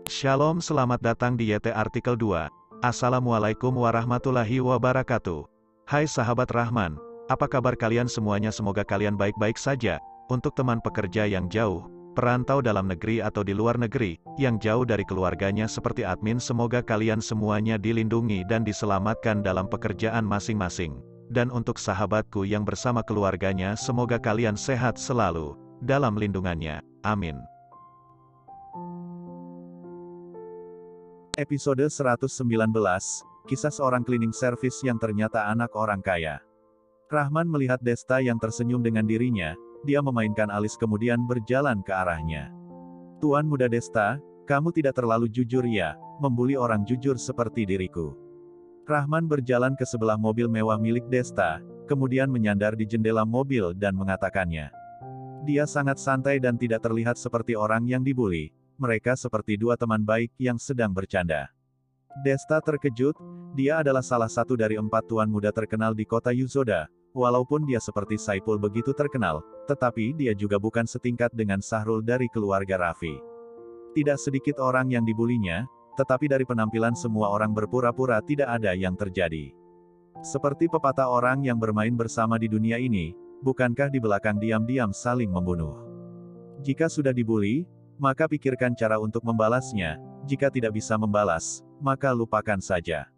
Shalom, selamat datang di YT Artikel 2. Assalamualaikum warahmatullahi wabarakatuh. Hai sahabat Rahman, apa kabar kalian semuanya? Semoga kalian baik-baik saja. Untuk teman pekerja yang jauh, perantau dalam negeri atau di luar negeri, yang jauh dari keluarganya seperti admin, semoga kalian semuanya dilindungi dan diselamatkan dalam pekerjaan masing-masing. Dan untuk sahabatku yang bersama keluarganya, semoga kalian sehat selalu dalam lindungannya. Amin. Episode 119, Kisah seorang cleaning service yang ternyata anak orang kaya. Rahman melihat Desta yang tersenyum dengan dirinya, dia memainkan alis kemudian berjalan ke arahnya. Tuan muda Desta, kamu tidak terlalu jujur ya, membuli orang jujur seperti diriku. Rahman berjalan ke sebelah mobil mewah milik Desta, kemudian menyandar di jendela mobil dan mengatakannya. Dia sangat santai dan tidak terlihat seperti orang yang dibuli. Mereka seperti dua teman baik yang sedang bercanda. Desta terkejut, dia adalah salah satu dari 4 tuan muda terkenal di kota Yuzoda. Walaupun dia seperti Saipul begitu terkenal, tetapi dia juga bukan setingkat dengan Sahrul dari keluarga Raffi. Tidak sedikit orang yang dibulinya, tetapi dari penampilan semua orang berpura-pura tidak ada yang terjadi. Seperti pepatah orang yang bermain bersama di dunia ini, bukankah di belakang diam-diam saling membunuh? Jika sudah dibuli, maka pikirkan cara untuk membalasnya. Jika tidak bisa membalas, maka lupakan saja.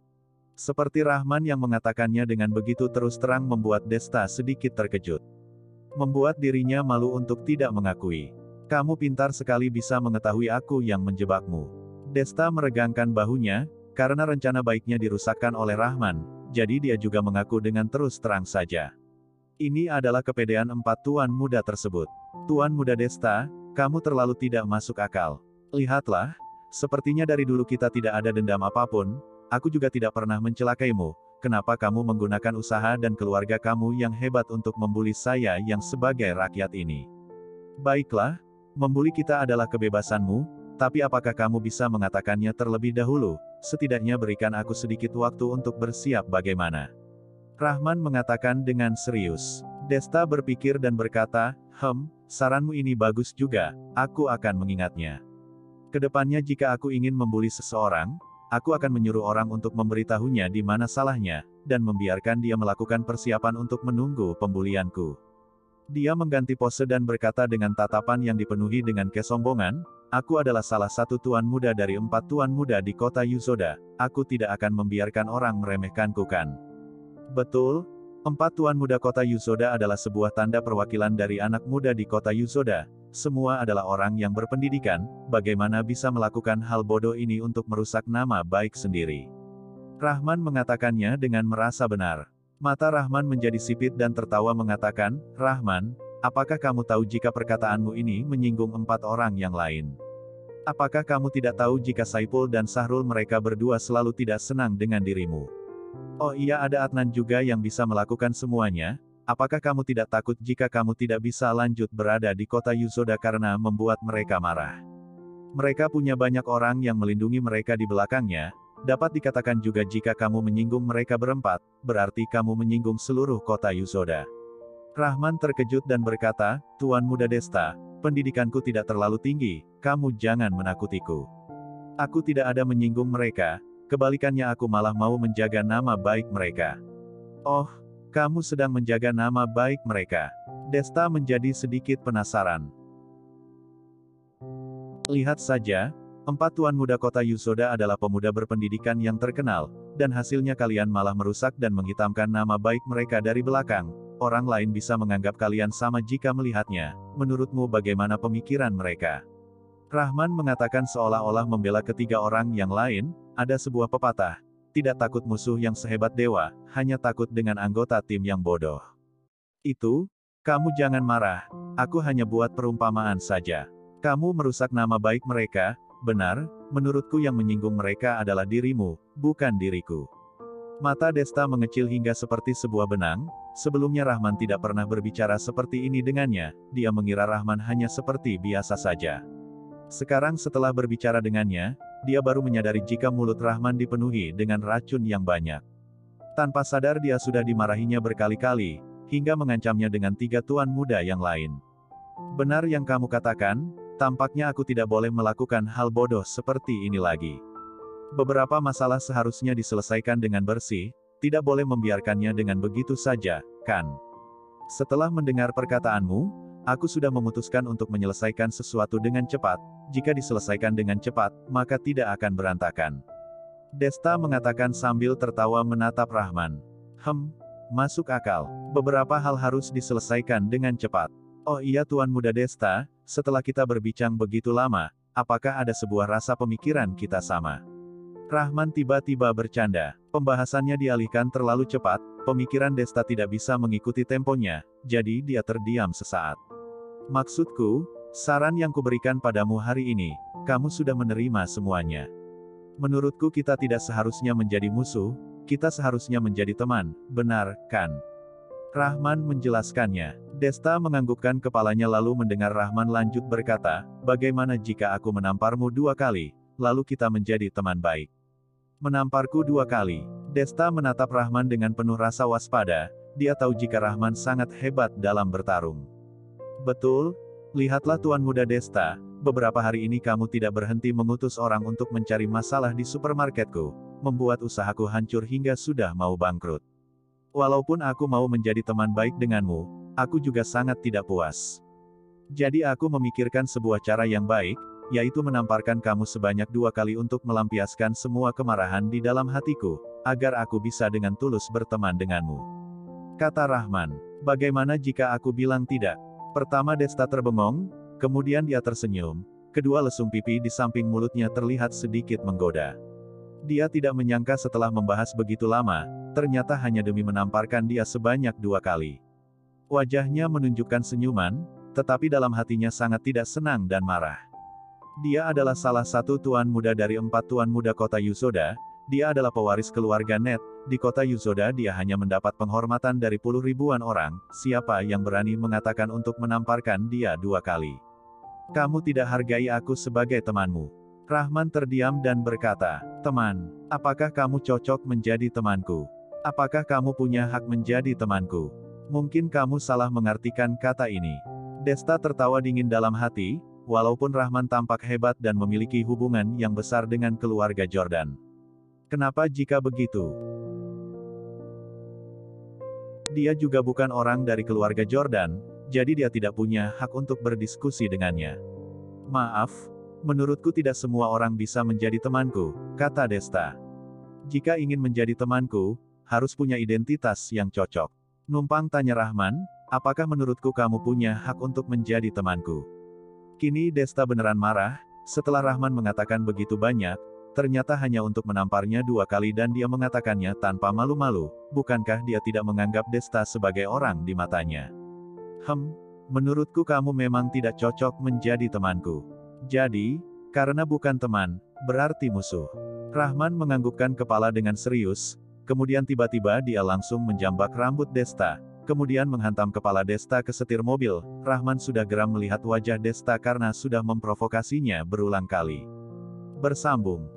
Seperti Rahman yang mengatakannya dengan begitu terus terang membuat Desta sedikit terkejut. Membuat dirinya malu untuk tidak mengakui. Kamu pintar sekali bisa mengetahui aku yang menjebakmu. Desta meregangkan bahunya, karena rencana baiknya dirusakkan oleh Rahman, jadi dia juga mengaku dengan terus terang saja. Ini adalah kepedean 4 tuan muda tersebut. Tuan muda Desta, kamu terlalu tidak masuk akal. Lihatlah, sepertinya dari dulu kita tidak ada dendam apapun, aku juga tidak pernah mencelakaimu, kenapa kamu menggunakan usaha dan keluarga kamu yang hebat untuk membuli saya yang sebagai rakyat ini? Baiklah, membuli kita adalah kebebasanmu, tapi apakah kamu bisa mengatakannya terlebih dahulu, setidaknya berikan aku sedikit waktu untuk bersiap bagaimana? Rahman mengatakan dengan serius. Desta berpikir dan berkata, saranmu ini bagus juga, aku akan mengingatnya. Kedepannya jika aku ingin membuli seseorang, aku akan menyuruh orang untuk memberitahunya di mana salahnya, dan membiarkan dia melakukan persiapan untuk menunggu pembulianku. Dia mengganti pose dan berkata dengan tatapan yang dipenuhi dengan kesombongan, aku adalah salah satu tuan muda dari 4 tuan muda di kota Yuzoda, aku tidak akan membiarkan orang meremehkanku kan. Betul, 4 tuan muda kota Yuzoda adalah sebuah tanda perwakilan dari anak muda di kota Yuzoda. Semua adalah orang yang berpendidikan, bagaimana bisa melakukan hal bodoh ini untuk merusak nama baik sendiri. Rahman mengatakannya dengan merasa benar. Mata Rahman menjadi sipit dan tertawa mengatakan, Rahman, apakah kamu tahu jika perkataanmu ini menyinggung 4 orang yang lain? Apakah kamu tidak tahu jika Saipul dan Sahrul mereka berdua selalu tidak senang dengan dirimu? Oh iya, ada Adnan juga yang bisa melakukan semuanya. Apakah kamu tidak takut jika kamu tidak bisa lanjut berada di kota Yuzoda karena membuat mereka marah? Mereka punya banyak orang yang melindungi mereka di belakangnya. Dapat dikatakan juga jika kamu menyinggung mereka berempat, berarti kamu menyinggung seluruh kota Yuzoda. Rahman terkejut dan berkata, Tuan muda Desta, pendidikanku tidak terlalu tinggi, kamu jangan menakutiku. Aku tidak ada menyinggung mereka. Kebalikannya aku malah mau menjaga nama baik mereka. Oh, kamu sedang menjaga nama baik mereka. Desta menjadi sedikit penasaran. Lihat saja, 4 tuan muda kota Yuzoda adalah pemuda berpendidikan yang terkenal, dan hasilnya kalian malah merusak dan menghitamkan nama baik mereka dari belakang. Orang lain bisa menganggap kalian sama jika melihatnya. Menurutmu bagaimana pemikiran mereka? Rahman mengatakan seolah-olah membela ketiga orang yang lain. Ada sebuah pepatah, tidak takut musuh yang sehebat dewa, hanya takut dengan anggota tim yang bodoh. Itu, kamu jangan marah, aku hanya buat perumpamaan saja. Kamu merusak nama baik mereka, benar, menurutku yang menyinggung mereka adalah dirimu, bukan diriku. Mata Desta mengecil hingga seperti sebuah benang, sebelumnya Rahman tidak pernah berbicara seperti ini dengannya, dia mengira Rahman hanya seperti biasa saja. Sekarang setelah berbicara dengannya, dia baru menyadari jika mulut Rahman dipenuhi dengan racun yang banyak. Tanpa sadar dia sudah dimarahinya berkali-kali, hingga mengancamnya dengan 3 tuan muda yang lain. Benar yang kamu katakan, Tampaknya aku tidak boleh melakukan hal bodoh seperti ini lagi. Beberapa masalah seharusnya diselesaikan dengan bersih, tidak boleh membiarkannya dengan begitu saja, kan? Setelah mendengar perkataanmu, aku sudah memutuskan untuk menyelesaikan sesuatu dengan cepat. Jika diselesaikan dengan cepat, maka tidak akan berantakan. Desta mengatakan sambil tertawa menatap Rahman. Masuk akal. Beberapa hal harus diselesaikan dengan cepat. Oh iya Tuan Muda Desta, setelah kita berbincang begitu lama, apakah ada sebuah rasa pemikiran kita sama? Rahman tiba-tiba bercanda. Pembahasannya dialihkan terlalu cepat, pemikiran Desta tidak bisa mengikuti temponya, jadi dia terdiam sesaat. Maksudku, saran yang kuberikan padamu hari ini, kamu sudah menerima semuanya. Menurutku kita tidak seharusnya menjadi musuh, kita seharusnya menjadi teman, benar, kan? Rahman menjelaskannya. Desta menganggukkan kepalanya lalu mendengar Rahman lanjut berkata, bagaimana jika aku menamparmu 2 kali, lalu kita menjadi teman baik? Menamparku 2 kali. Desta menatap Rahman dengan penuh rasa waspada, dia tahu jika Rahman sangat hebat dalam bertarung. Betul, lihatlah Tuan Muda Desta, beberapa hari ini kamu tidak berhenti mengutus orang untuk mencari masalah di supermarketku, membuat usahaku hancur hingga sudah mau bangkrut. Walaupun aku mau menjadi teman baik denganmu, aku juga sangat tidak puas. Jadi aku memikirkan sebuah cara yang baik, yaitu menamparkan kamu sebanyak 2 kali untuk melampiaskan semua kemarahan di dalam hatiku, agar aku bisa dengan tulus berteman denganmu. Kata Rahman, bagaimana jika aku bilang tidak? Pertama Desta terbengong, kemudian dia tersenyum, kedua lesung pipi di samping mulutnya terlihat sedikit menggoda. Dia tidak menyangka setelah membahas begitu lama, ternyata hanya demi menamparkan dia sebanyak 2 kali. Wajahnya menunjukkan senyuman, tetapi dalam hatinya sangat tidak senang dan marah. Dia adalah salah satu tuan muda dari 4 tuan muda kota Yuzoda, dia adalah pewaris keluarga Net, di kota Yuzoda dia hanya mendapat penghormatan dari puluh ribuan orang, siapa yang berani mengatakan untuk menamparkan dia 2 kali? Kamu tidak hargai aku sebagai temanmu. Rahman terdiam dan berkata, teman, apakah kamu cocok menjadi temanku? Apakah kamu punya hak menjadi temanku? Mungkin kamu salah mengartikan kata ini. Desta tertawa dingin dalam hati, walaupun Rahman tampak hebat dan memiliki hubungan yang besar dengan keluarga Jordan. Kenapa jika begitu? Dia juga bukan orang dari keluarga Jordan, jadi dia tidak punya hak untuk berdiskusi dengannya. Maaf, menurutku tidak semua orang bisa menjadi temanku, kata Desta. Jika ingin menjadi temanku, harus punya identitas yang cocok. Numpang tanya Rahman, apakah menurutku kamu punya hak untuk menjadi temanku? Kini Desta beneran marah, setelah Rahman mengatakan begitu banyak, ternyata hanya untuk menamparnya 2 kali dan dia mengatakannya tanpa malu-malu, bukankah dia tidak menganggap Desta sebagai orang di matanya? Menurutku kamu memang tidak cocok menjadi temanku. Jadi, karena bukan teman, berarti musuh. Rahman menganggukkan kepala dengan serius, kemudian tiba-tiba dia langsung menjambak rambut Desta, kemudian menghantam kepala Desta ke setir mobil. Rahman sudah geram melihat wajah Desta karena sudah memprovokasinya berulang kali. Bersambung.